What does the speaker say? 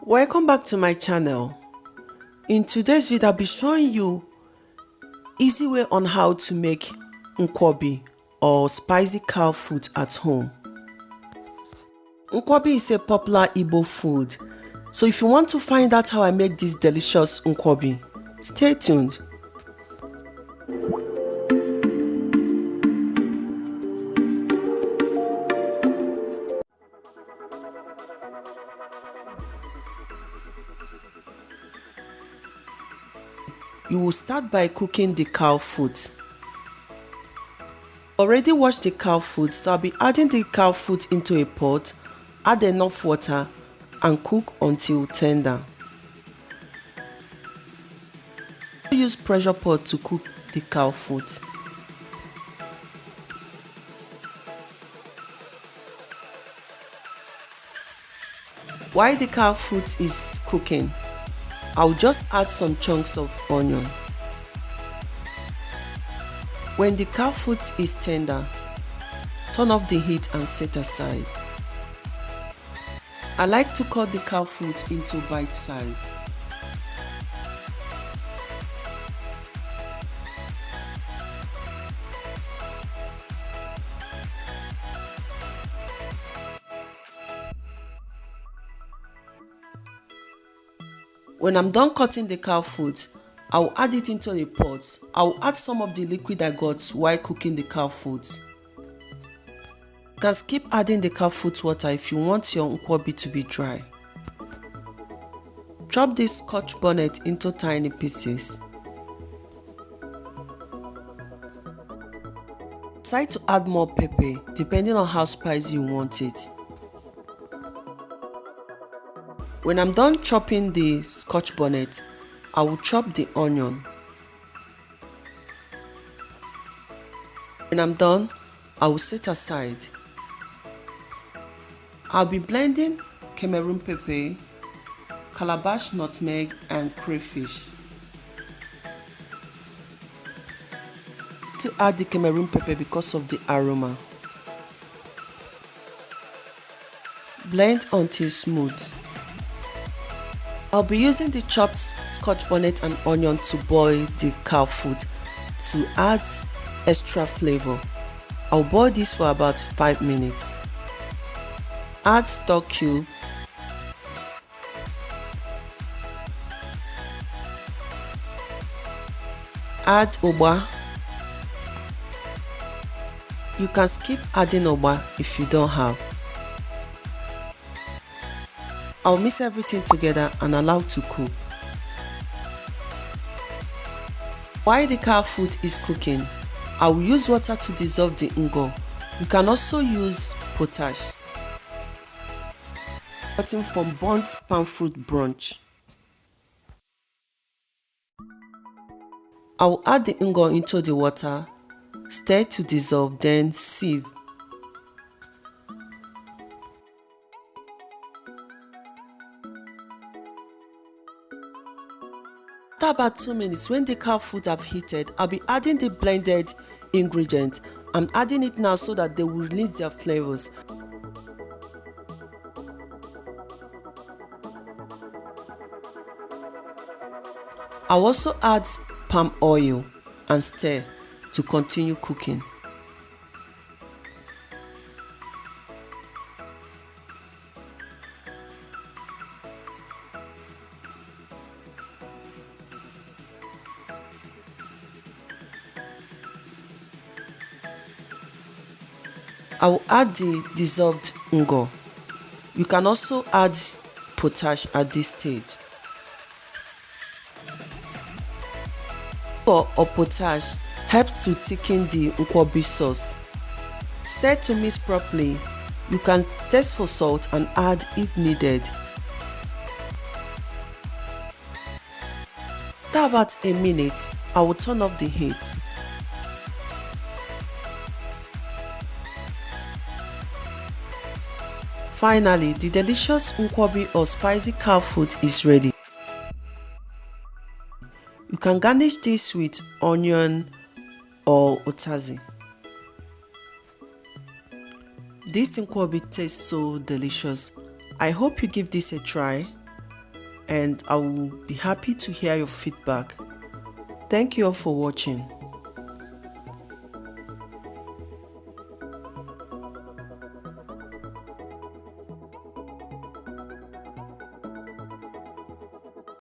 Welcome back to my channel. In today's video, I'll be showing you easy way on how to make Nkwobi or spicy cow food at home. Nkwobi is a popular Igbo food, so if you want to find out how I make this delicious Nkwobi, stay tuned. You will start by cooking the cow foot. Already washed the cow foot, so I'll be adding the cow foot into a pot, add enough water and cook until tender. Use pressure pot to cook the cow foot. While the cow foot is cooking, I'll just add some chunks of onion. When the cow foot is tender, turn off the heat and set aside. I like to cut the cow foot into bite size. When I'm done cutting the cow foot, I will add it into a pot. I will add some of the liquid I got while cooking the cow foot. You can skip adding the cow foot water if you want your Nkwobi to be dry. Chop this scotch bonnet into tiny pieces. Decide to add more pepper depending on how spicy you want it. When I'm done chopping the scotch bonnet, I will chop the onion. When I'm done, I will set aside. I'll be blending cameroon pepper, calabash, nutmeg and crayfish. To add the cameroon pepper because of the aroma. Blend until smooth. I'll be using the chopped scotch bonnet and onion to boil the cow foot to add extra flavor. I'll boil this for about 5 minutes. Add stock cube, add ogba. You can skip adding ogba if you don't have. I'll mix everything together and allow to cook. While the cow foot is cooking, I will use water to dissolve the ngo. You can also use potash. Cutting from burnt palm fruit brunch. I will add the ngo into the water, stir to dissolve, then sieve. After about 2 minutes, when the cow foot have heated, I'll be adding the blended ingredients. I'm adding it now so that they will release their flavors. I'll also add palm oil and stir to continue cooking. I will add the dissolved ngo. You can also add potash at this stage. Ngo or potash helps to thicken the Nkwobi sauce. Stir to mix properly. You can taste for salt and add if needed. After about a minute, I will turn off the heat. Finally, the delicious Nkwobi or spicy cow food is ready. You can garnish this with onion or utazi. This Nkwobi tastes so delicious. I hope you give this a try. and I will be happy to hear your feedback. Thank you all for watching.